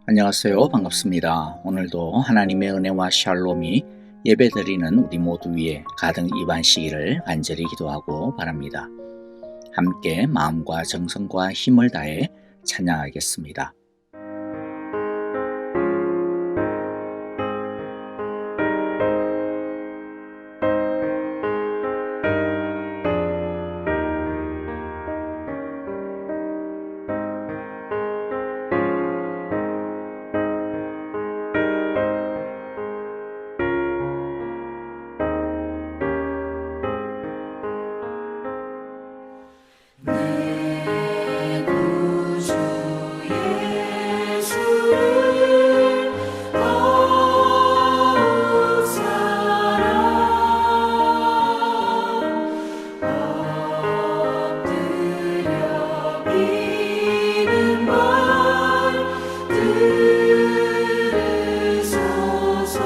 안녕하세요. 반갑습니다. 오늘도 하나님의 은혜와 샬롬이 예배드리는 우리 모두 위에 가득 임하시기를 간절히 기도하고 바랍니다. 함께 마음과 정성과 힘을 다해 찬양하겠습니다. 내 구주 예수를 더욱 엎드려 비는 말 들으소서.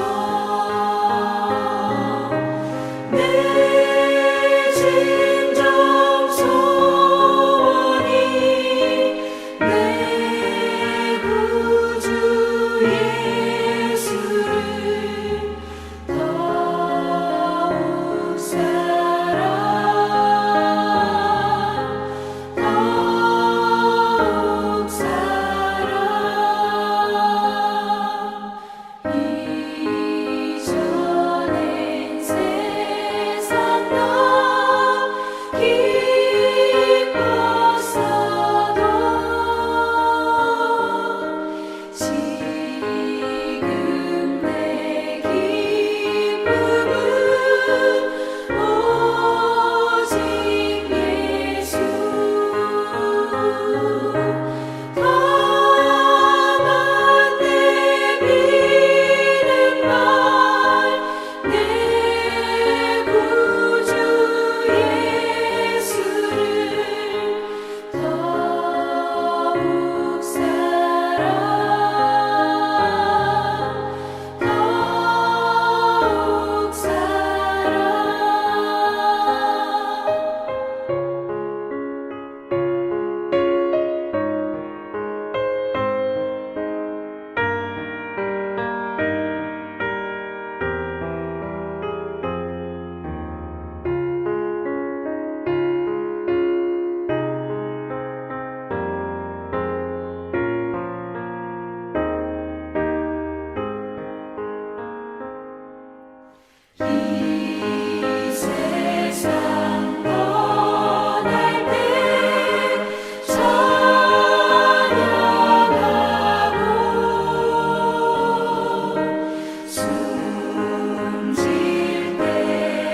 내 진정 소원이 내 구주 예수를 더욱 이전엔 세상 나 기뻤어도 지금 내 기쁨은 오직 예수. 다만 내 비는 말 내 구주 예수를 더욱 이 세상 떠날 때 찬양하고 숨질 때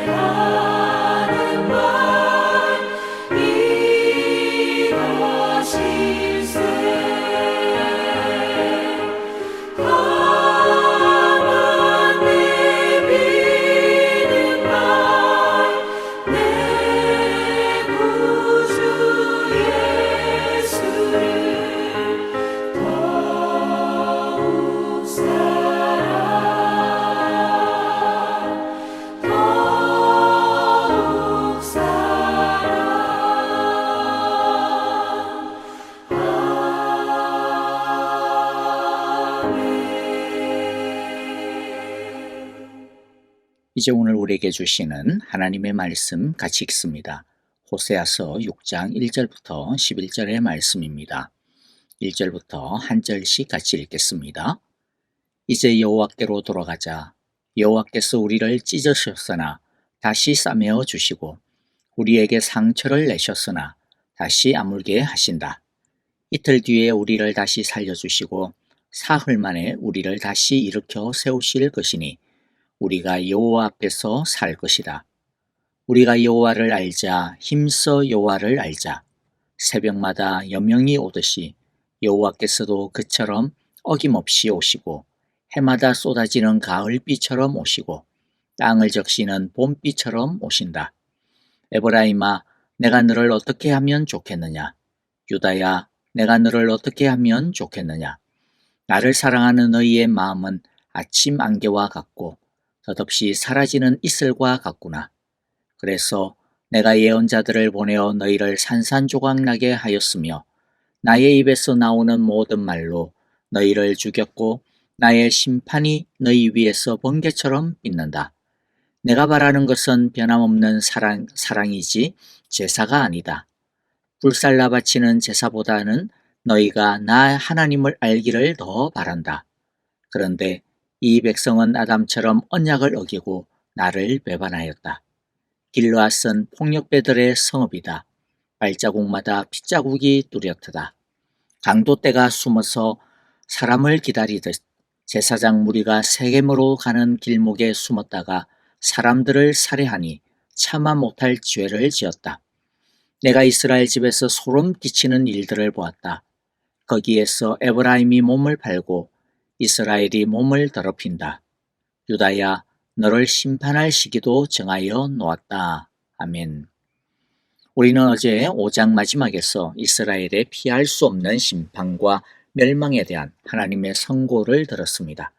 하는 말 이것일세. 다만 내 비는 말 내 구주 예수를 더욱 이제 오늘 우리에게 주시는 하나님의 말씀 같이 읽습니다. 호세아서 6장 1절부터 11절의 말씀입니다. 1절부터 한 절씩 같이 읽겠습니다. 이제 여호와께로 돌아가자. 여호와께서 우리를 찢으셨으나 다시 싸매어 주시고 우리에게 상처를 내셨으나 다시 아물게 하신다. 이틀 뒤에 우리를 다시 살려주시고 사흘 만에 우리를 다시 일으켜 세우실 것이니 우리가 여호와 앞에서 살 것이다. 우리가 여호와를 알자. 힘써 여호와를 알자. 새벽마다 여명이 오듯이 여호와께서도 그처럼 어김없이 오시고 해마다 쏟아지는 가을비처럼 오시고 땅을 적시는 봄비처럼 오신다. 에브라임아, 내가 너를 어떻게 하면 좋겠느냐? 유다야, 내가 너를 어떻게 하면 좋겠느냐? 나를 사랑하는 너희의 마음은 아침 안개와 같고 덧없이 사라지는 이슬과 같구나. 그래서 내가 예언자들을 보내어 너희를 산산조각나게 하였으며 나의 입에서 나오는 모든 말로 너희를 죽였고 나의 심판이 너희 위에서 번개처럼 빗는다. 내가 바라는 것은 변함없는 사랑이지 제사가 아니다. 불살라 바치는 제사보다는 너희가 나 하나님을 알기를 더 바란다. 그런데 이 백성은 아담처럼 언약을 어기고 나를 배반하였다. 길르앗은 폭력배들의 성읍이다. 발자국마다 핏자국이 뚜렷하다. 강도떼가 숨어서 사람을 기다리듯 제사장 무리가 세겜으로 가는 길목에 숨었다가 사람들을 살해하니 차마 못할 죄를 지었다. 내가 이스라엘 집에서 소름 끼치는 일들을 보았다. 거기에서 에브라임이 몸을 팔고 이스라엘이 몸을 더럽힌다. 유다야, 너를 심판할 시기도 정하여 놓았다. 아멘. 우리는 어제 5장 마지막에서 이스라엘의 피할 수 없는 심판과 멸망에 대한 하나님의 선고를 들었습니다.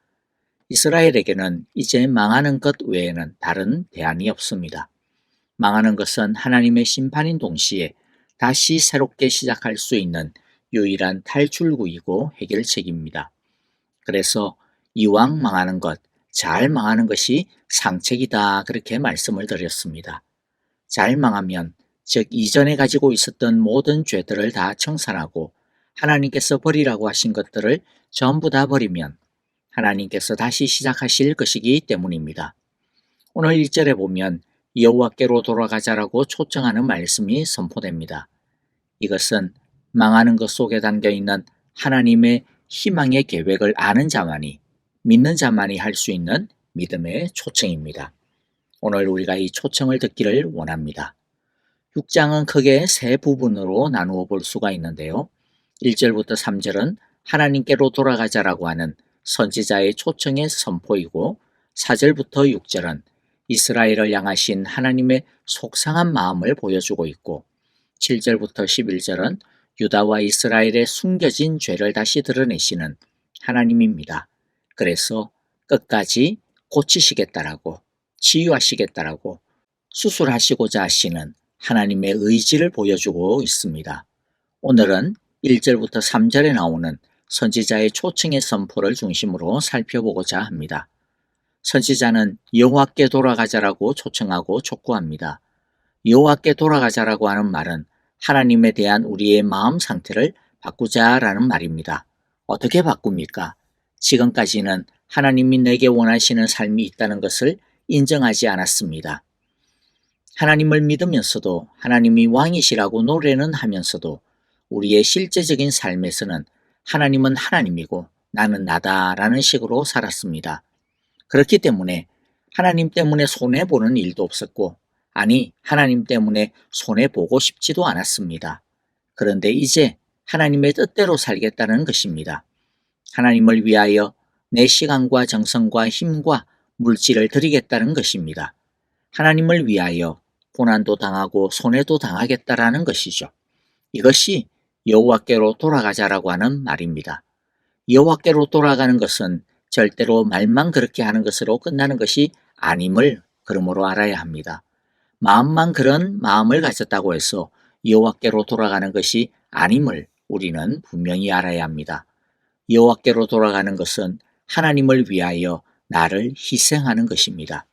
이스라엘에게는 이제 망하는 것 외에는 다른 대안이 없습니다. 망하는 것은 하나님의 심판인 동시에 다시 새롭게 시작할 수 있는 유일한 탈출구이고 해결책입니다. 그래서 이왕 망하는 것, 잘 망하는 것이 상책이다 그렇게 말씀을 드렸습니다. 잘 망하면 즉 이전에 가지고 있었던 모든 죄들을 다 청산하고 하나님께서 버리라고 하신 것들을 전부 다 버리면 하나님께서 다시 시작하실 것이기 때문입니다. 오늘 1절에 보면 여호와께로 돌아가자라고 초청하는 말씀이 선포됩니다. 이것은 망하는 것 속에 담겨있는 하나님의 희망의 계획을 아는 자만이, 믿는 자만이 할 수 있는 믿음의 초청입니다. 오늘 우리가 이 초청을 듣기를 원합니다. 6장은 크게 세 부분으로 나누어 볼 수가 있는데요. 1절부터 3절은 하나님께로 돌아가자라고 하는 선지자의 초청의 선포이고 4절부터 6절은 이스라엘을 향하신 하나님의 속상한 마음을 보여주고 있고 7절부터 11절은 유다와 이스라엘의 숨겨진 죄를 다시 드러내시는 하나님입니다. 그래서 끝까지 고치시겠다라고 치유하시겠다라고 수술하시고자 하시는 하나님의 의지를 보여주고 있습니다. 오늘은 1절부터 3절에 나오는 선지자의 초청의 선포를 중심으로 살펴보고자 합니다. 선지자는 여호와께 돌아가자라고 초청하고 촉구합니다. 여호와께 돌아가자라고 하는 말은 하나님에 대한 우리의 마음 상태를 바꾸자라는 말입니다. 어떻게 바꿉니까? 지금까지는 하나님이 내게 원하시는 삶이 있다는 것을 인정하지 않았습니다. 하나님을 믿으면서도 하나님이 왕이시라고 노래는 하면서도 우리의 실제적인 삶에서는 하나님은 하나님이고 나는 나다라는 식으로 살았습니다. 그렇기 때문에 하나님 때문에 손해보는 일도 없었고 아니 하나님 때문에 손해보고 싶지도 않았습니다. 그런데 이제 하나님의 뜻대로 살겠다는 것입니다. 하나님을 위하여 내 시간과 정성과 힘과 물질을 드리겠다는 것입니다. 하나님을 위하여 고난도 당하고 손해도 당하겠다라는 것이죠. 이것이 여호와께로 돌아가자라고 하는 말입니다. 여호와께로 돌아가는 것은 절대로 말만 그렇게 하는 것으로 끝나는 것이 아님을 그러므로 알아야 합니다. 마음만 그런 마음을 가졌다고 해서 여호와께로 돌아가는 것이 아님을 우리는 분명히 알아야 합니다. 여호와께로 돌아가는 것은 하나님을 위하여 나를 희생하는 것입니다.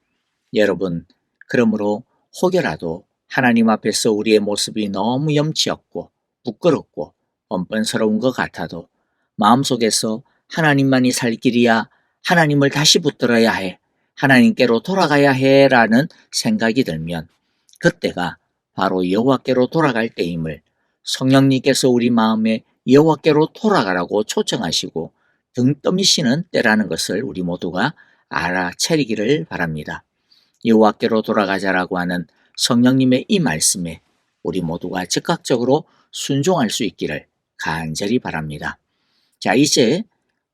여러분, 그러므로 혹여라도 하나님 앞에서 우리의 모습이 너무 염치 없고 부끄럽고 뻔뻔스러운 것 같아도 마음속에서 하나님만이 살 길이야, 하나님을 다시 붙들어야 해, 하나님께로 돌아가야 해라는 생각이 들면 그때가 바로 여호와께로 돌아갈 때임을 성령님께서 우리 마음에 여호와께로 돌아가라고 초청하시고 등 떠미시는 때라는 것을 우리 모두가 알아차리기를 바랍니다. 여호와께로 돌아가자라고 하는 성령님의 이 말씀에 우리 모두가 즉각적으로 순종할 수 있기를 간절히 바랍니다. 자, 이제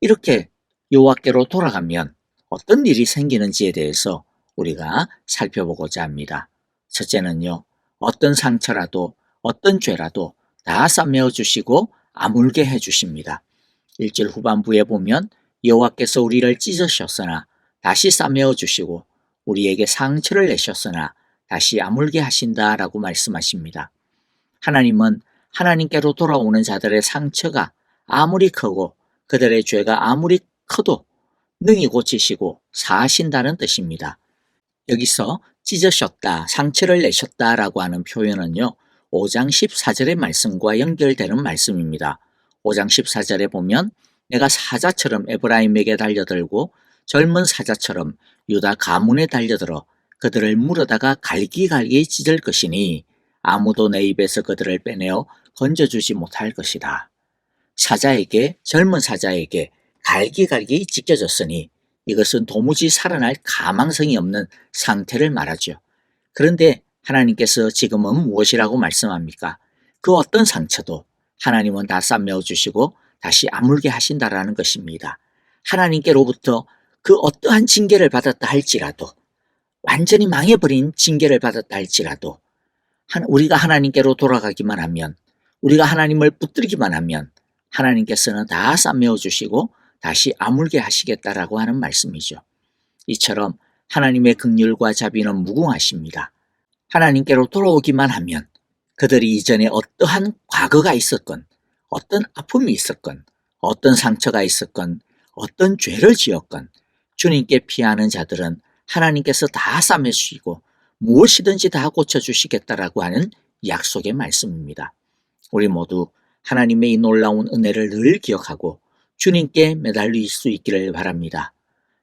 이렇게 여호와께로 돌아가면 어떤 일이 생기는지에 대해서 우리가 살펴보고자 합니다. 첫째는요, 어떤 상처라도 어떤 죄라도 다 싸매어 주시고 아물게 해 주십니다. 1절 후반부에 보면 여호와께서 우리를 찢으셨으나 다시 싸매어 주시고 우리에게 상처를 내셨으나 다시 아물게 하신다라고 말씀하십니다. 하나님은 하나님께로 돌아오는 자들의 상처가 아무리 크고 그들의 죄가 아무리 커도 능히 고치시고 사하신다는 뜻입니다. 여기서 찢으셨다, 상처를 내셨다라고 하는 표현은요, 5장 14절의 말씀과 연결되는 말씀입니다. 5장 14절에 보면 내가 사자처럼 에브라임에게 달려들고 젊은 사자처럼 유다 가문에 달려들어 그들을 물어다가 갈기갈기 찢을 것이니 아무도 내 입에서 그들을 빼내어 건져주지 못할 것이다. 사자에게, 젊은 사자에게 갈기갈기 찢겨졌으니 이것은 도무지 살아날 가망성이 없는 상태를 말하죠. 그런데 하나님께서 지금은 무엇이라고 말씀합니까? 그 어떤 상처도 하나님은 다 싸매어 주시고 다시 아물게 하신다라는 것입니다. 하나님께로부터 그 어떠한 징계를 받았다 할지라도, 완전히 망해버린 징계를 받았다 할지라도 우리가 하나님께로 돌아가기만 하면, 우리가 하나님을 붙들기만 하면 하나님께서는 다 싸매어 주시고 다시 아물게 하시겠다라고 하는 말씀이죠. 이처럼 하나님의 긍휼과 자비는 무궁하십니다. 하나님께로 돌아오기만 하면 그들이 이전에 어떠한 과거가 있었건, 어떤 아픔이 있었건, 어떤 상처가 있었건, 어떤 죄를 지었건 주님께 피하는 자들은 하나님께서 다 싸매주시고 무엇이든지 다 고쳐주시겠다라고 하는 약속의 말씀입니다. 우리 모두 하나님의 이 놀라운 은혜를 늘 기억하고 주님께 매달릴 수 있기를 바랍니다.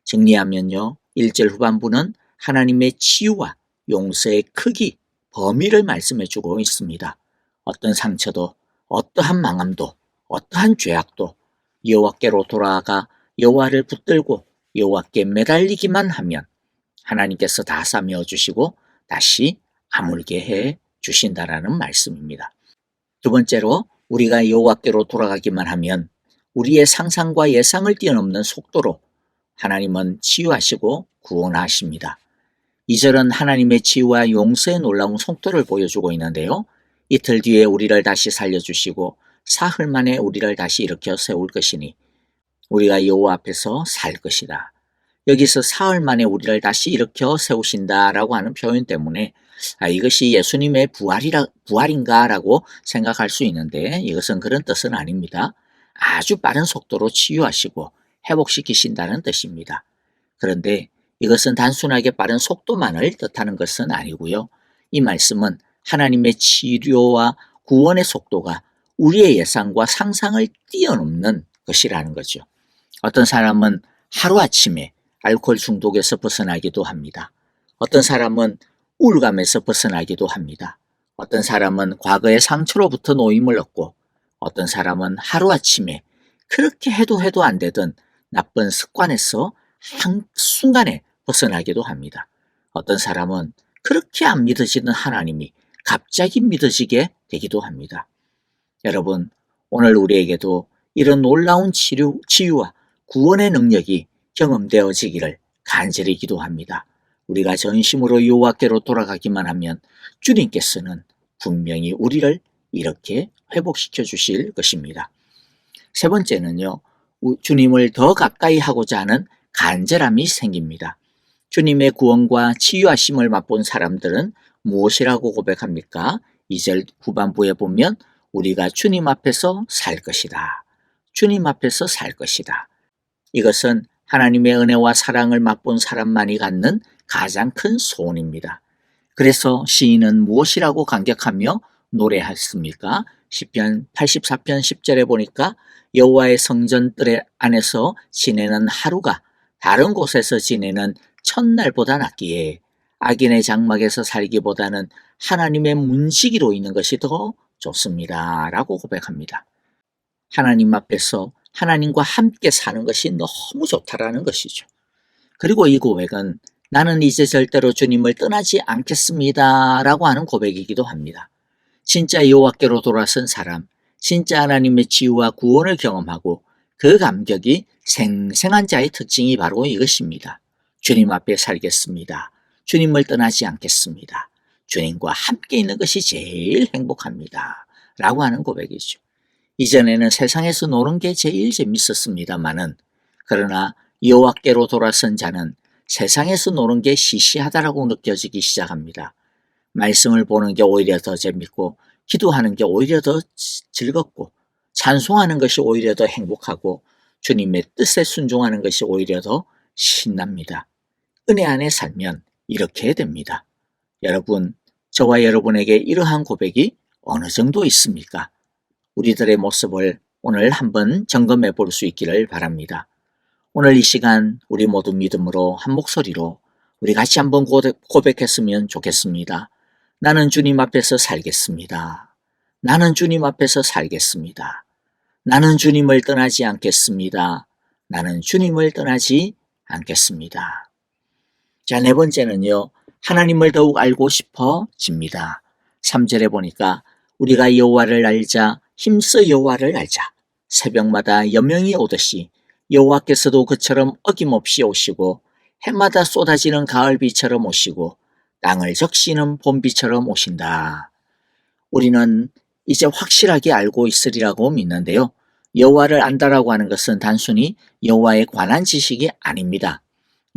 정리하면요, 1절 후반부는 하나님의 치유와 용서의 크기, 범위를 말씀해 주고 있습니다. 어떤 상처도, 어떠한 망함도, 어떠한 죄악도 여호와께로 돌아가 여호와를 붙들고 여호와께 매달리기만 하면 하나님께서 다 싸매어 주시고 다시 아물게 해 주신다라는 말씀입니다. 두 번째로, 우리가 여호와께로 돌아가기만 하면 우리의 상상과 예상을 뛰어넘는 속도로 하나님은 치유하시고 구원하십니다. 2절은 하나님의 치유와 용서의 놀라운 속도를 보여주고 있는데요. 이틀 뒤에 우리를 다시 살려주시고 사흘 만에 우리를 다시 일으켜 세울 것이니 우리가 여호와 앞에서 살 것이다. 여기서 사흘 만에 우리를 다시 일으켜 세우신다라고 하는 표현 때문에 이것이 예수님의 부활인가라고 생각할 수 있는데 이것은 그런 뜻은 아닙니다. 아주 빠른 속도로 치유하시고 회복시키신다는 뜻입니다. 그런데 이것은 단순하게 빠른 속도만을 뜻하는 것은 아니고요. 이 말씀은 하나님의 치료와 구원의 속도가 우리의 예상과 상상을 뛰어넘는 것이라는 거죠. 어떤 사람은 하루아침에 알코올 중독에서 벗어나기도 합니다. 어떤 사람은 우울감에서 벗어나기도 합니다. 어떤 사람은 과거의 상처로부터 노임을 얻고 어떤 사람은 하루아침에 그렇게 해도 안 되던 나쁜 습관에서 한순간에 벗어나기도 합니다. 어떤 사람은 그렇게 안 믿어지는 하나님이 갑자기 믿어지게 되기도 합니다. 여러분, 오늘 우리에게도 이런 놀라운 치유와 구원의 능력이 경험되어지기를 간절히 기도합니다. 우리가 전심으로 여호와께로 돌아가기만 하면 주님께서는 분명히 우리를 이렇게 회복시켜 주실 것입니다. 세 번째는요, 주님을 더 가까이 하고자 하는 간절함이 생깁니다. 주님의 구원과 치유하심을 맛본 사람들은 무엇이라고 고백합니까? 2절 후반부에 보면 우리가 주님 앞에서 살 것이다. 주님 앞에서 살 것이다. 이것은 하나님의 은혜와 사랑을 맛본 사람만이 갖는 가장 큰 소원입니다. 그래서 시인은 무엇이라고 감격하며 노래했습니까? 시편 84편 10절에 보니까 여호와의 성전뜰 안에서 지내는 하루가 다른 곳에서 지내는 첫날보다 낫기에 악인의 장막에서 살기보다는 하나님의 문지기로 있는 것이 더 좋습니다. 라고 고백합니다. 하나님 앞에서 하나님과 함께 사는 것이 너무 좋다라는 것이죠. 그리고 이 고백은 나는 이제 절대로 주님을 떠나지 않겠습니다. 라고 하는 고백이기도 합니다. 진짜 여호와께로 돌아선 사람, 진짜 하나님의 치유와 구원을 경험하고 그 감격이 생생한 자의 특징이 바로 이것입니다. 주님 앞에 살겠습니다. 주님을 떠나지 않겠습니다. 주님과 함께 있는 것이 제일 행복합니다. 라고 하는 고백이죠. 이전에는 세상에서 노는 게 제일 재밌었습니다마는 그러나 여호와께로 돌아선 자는 세상에서 노는 게 시시하다라고 느껴지기 시작합니다. 말씀을 보는 게 오히려 더 재밌고 기도하는 게 오히려 더 즐겁고 찬송하는 것이 오히려 더 행복하고 주님의 뜻에 순종하는 것이 오히려 더 신납니다. 은혜 안에 살면 이렇게 됩니다. 여러분, 저와 여러분에게 이러한 고백이 어느 정도 있습니까? 우리들의 모습을 오늘 한번 점검해 볼 수 있기를 바랍니다. 오늘 이 시간 우리 모두 믿음으로 한 목소리로 우리 같이 한번 고백했으면 좋겠습니다. 나는 주님 앞에서 살겠습니다. 나는 주님 앞에서 살겠습니다. 나는 주님을 떠나지 않겠습니다. 나는 주님을 떠나지 않겠습니다. 자, 네 번째는요. 하나님을 더욱 알고 싶어집니다. 3절에 보니까 우리가 여호와를 알자, 힘써 여호와를 알자. 새벽마다 여명이 오듯이 여호와께서도 그처럼 어김없이 오시고 해마다 쏟아지는 가을비처럼 오시고 땅을 적시는 봄비처럼 오신다. 우리는 이제 확실하게 알고 있으리라고 믿는데요. 여호와를 안다라고 하는 것은 단순히 여호와에 관한 지식이 아닙니다.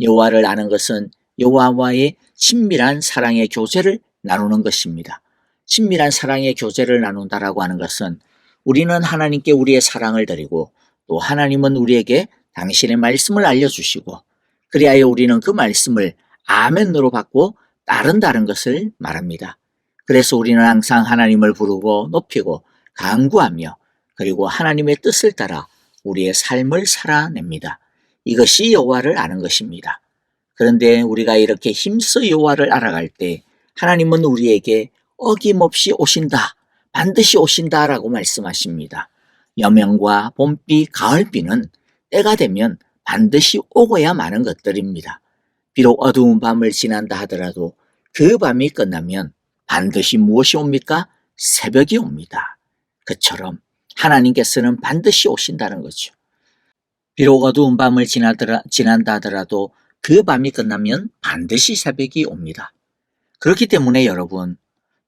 여호와를 아는 것은 여호와와의 친밀한 사랑의 교제를 나누는 것입니다. 친밀한 사랑의 교제를 나눈다라고 하는 것은 우리는 하나님께 우리의 사랑을 드리고 또 하나님은 우리에게 당신의 말씀을 알려주시고 그리하여 우리는 그 말씀을 아멘으로 받고 따른다는 것을 말합니다. 그래서 우리는 항상 하나님을 부르고 높이고 간구하며 그리고 하나님의 뜻을 따라 우리의 삶을 살아냅니다. 이것이 여호와를 아는 것입니다. 그런데 우리가 이렇게 힘써 여호와를 알아갈 때 하나님은 우리에게 어김없이 오신다, 반드시 오신다라고 말씀하십니다. 여명과 봄비, 가을비는 때가 되면 반드시 오고야 마는 것들입니다. 비록 어두운 밤을 지난다 하더라도 그 밤이 끝나면 반드시 무엇이 옵니까? 새벽이 옵니다. 그처럼 하나님께서는 반드시 오신다는 거죠. 비록 어두운 밤을 지난다 하더라도 그 밤이 끝나면 반드시 새벽이 옵니다. 그렇기 때문에 여러분,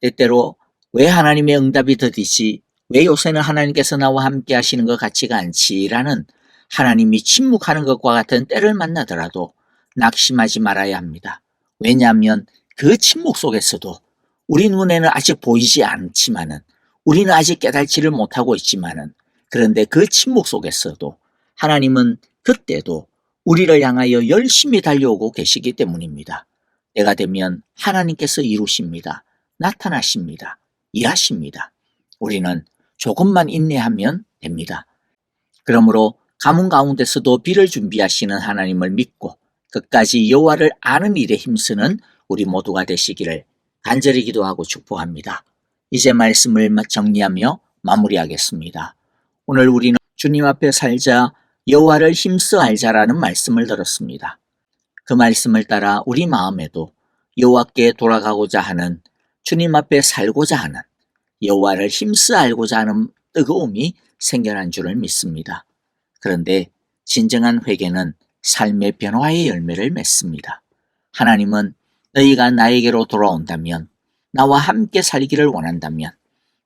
때때로 왜 하나님의 응답이 더디지, 왜 요새는 하나님께서 나와 함께 하시는 것 같지가 않지라는 하나님이 침묵하는 것과 같은 때를 만나더라도 낙심하지 말아야 합니다. 왜냐하면 그 침묵 속에서도 우리 눈에는 아직 보이지 않지만은 우리는 아직 깨달지를 못하고 있지만은 그런데 그 침묵 속에서도 하나님은 그때도 우리를 향하여 열심히 달려오고 계시기 때문입니다. 때가 되면 하나님께서 이루십니다. 나타나십니다. 일하십니다. 우리는 조금만 인내하면 됩니다. 그러므로 가뭄 가운데서도 비를 준비하시는 하나님을 믿고 끝까지 여호와를 아는 일에 힘쓰는 우리 모두가 되시기를 간절히 기도하고 축복합니다. 이제 말씀을 정리하며 마무리하겠습니다. 오늘 우리는 주님 앞에 살자 여호와를 힘써 알자라는 말씀을 들었습니다. 그 말씀을 따라 우리 마음에도 여호와께 돌아가고자 하는, 주님 앞에 살고자 하는, 여호와를 힘써 알고자 하는 뜨거움이 생겨난 줄을 믿습니다. 그런데 진정한 회개는 삶의 변화의 열매를 맺습니다. 하나님은 너희가 나에게로 돌아온다면, 나와 함께 살기를 원한다면,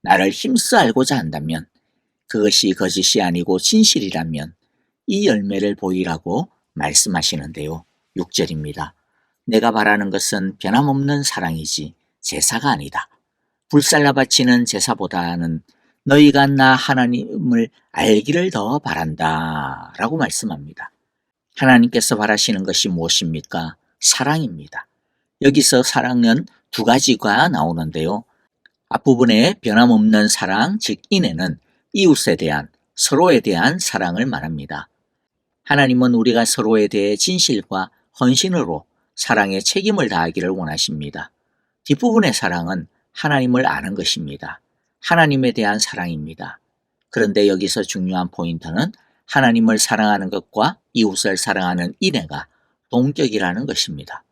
나를 힘써 알고자 한다면, 그것이 거짓이 아니고 진실이라면 이 열매를 보이라고 말씀하시는데요. 6절입니다. 내가 바라는 것은 변함없는 사랑이지 제사가 아니다. 불살라 바치는 제사보다는 너희가 나 하나님을 알기를 더 바란다 라고 말씀합니다. 하나님께서 바라시는 것이 무엇입니까? 사랑입니다. 여기서 사랑은 두 가지가 나오는데요. 앞부분에 변함없는 사랑, 즉 인애는 이웃에 대한, 서로에 대한 사랑을 말합니다. 하나님은 우리가 서로에 대해 진실과 헌신으로 사랑의 책임을 다하기를 원하십니다. 뒷부분의 사랑은 하나님을 아는 것입니다. 하나님에 대한 사랑입니다. 그런데 여기서 중요한 포인트는 하나님을 사랑하는 것과 이웃을 사랑하는 인애가 동격이라는 것입니다.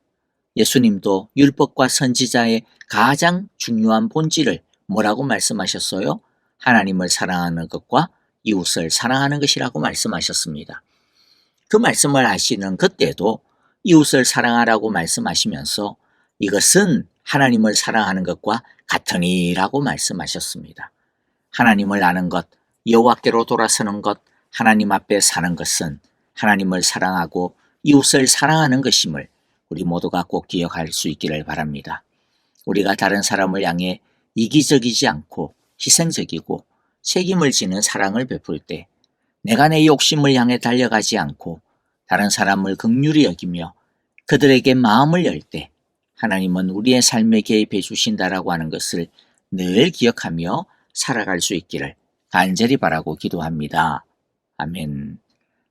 예수님도 율법과 선지자의 가장 중요한 본질을 뭐라고 말씀하셨어요? 하나님을 사랑하는 것과 이웃을 사랑하는 것이라고 말씀하셨습니다. 그 말씀을 하시는 그때도 이웃을 사랑하라고 말씀하시면서 이것은 하나님을 사랑하는 것과 같으니라고 말씀하셨습니다. 하나님을 아는 것, 여호와께로 돌아서는 것, 하나님 앞에 사는 것은 하나님을 사랑하고 이웃을 사랑하는 것임을 우리 모두가 꼭 기억할 수 있기를 바랍니다. 우리가 다른 사람을 향해 이기적이지 않고 희생적이고 책임을 지는 사랑을 베풀 때 내가 내 욕심을 향해 달려가지 않고 다른 사람을 긍휼히 여기며 그들에게 마음을 열 때 하나님은 우리의 삶에 개입해 주신다라고 하는 것을 늘 기억하며 살아갈 수 있기를 간절히 바라고 기도합니다. 아멘.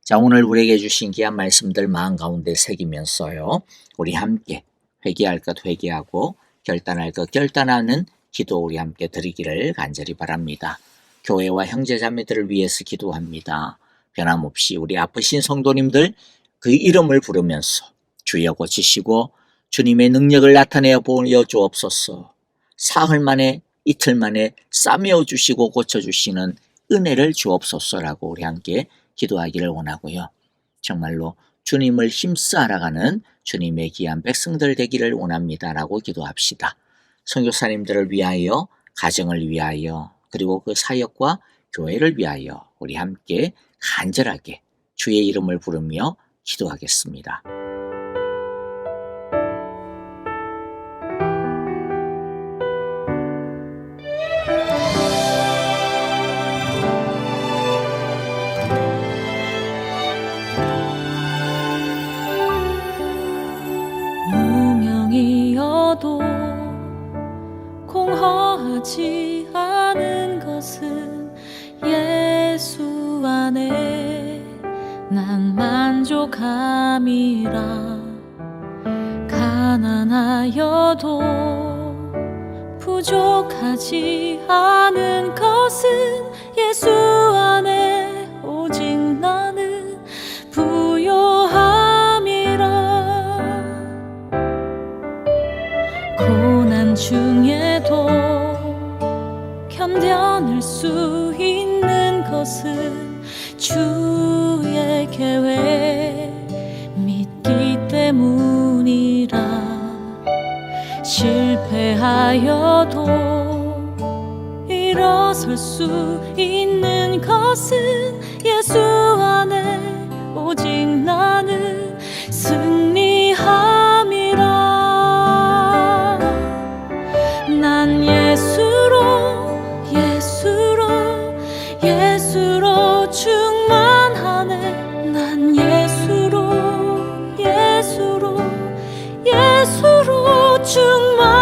자, 오늘 우리에게 주신 귀한 말씀들 마음 가운데 새기면서요, 우리 함께 회개할 것 회개하고 결단할 것 결단하는 기도 우리 함께 드리기를 간절히 바랍니다. 교회와 형제자매들을 위해서 기도합니다. 변함없이 우리 아프신 성도님들 그 이름을 부르면서 주여 고치시고 주님의 능력을 나타내어 보여주옵소서. 사흘 만에 이틀 만에 싸매어 주시고 고쳐주시는 은혜를 주옵소서라고 우리 함께 기도하기를 원하고요. 정말로 주님을 힘써 알아가는 주님의 귀한 백성들 되기를 원합니다라고 기도합시다. 선교사님들을 위하여, 가정을 위하여, 그리고 그 사역과 교회를 위하여 우리 함께 간절하게 주의 이름을 부르며 기도하겠습니다. 무명이어도 공허하지 않은 것은 예수 안에 난 만족함이라. 가난하여도 부족하지 않은 것은 예수 안에 오직 나는 부요함이라. 고난 중에도 견뎌낼 수 있는 것은 주의 계획 믿기 때문이라. 실패하여도 일어설 수 있는 것은 예수 안에 오직 나는 승리함이라. 난 예수로 충만하네. 난 예수로 충만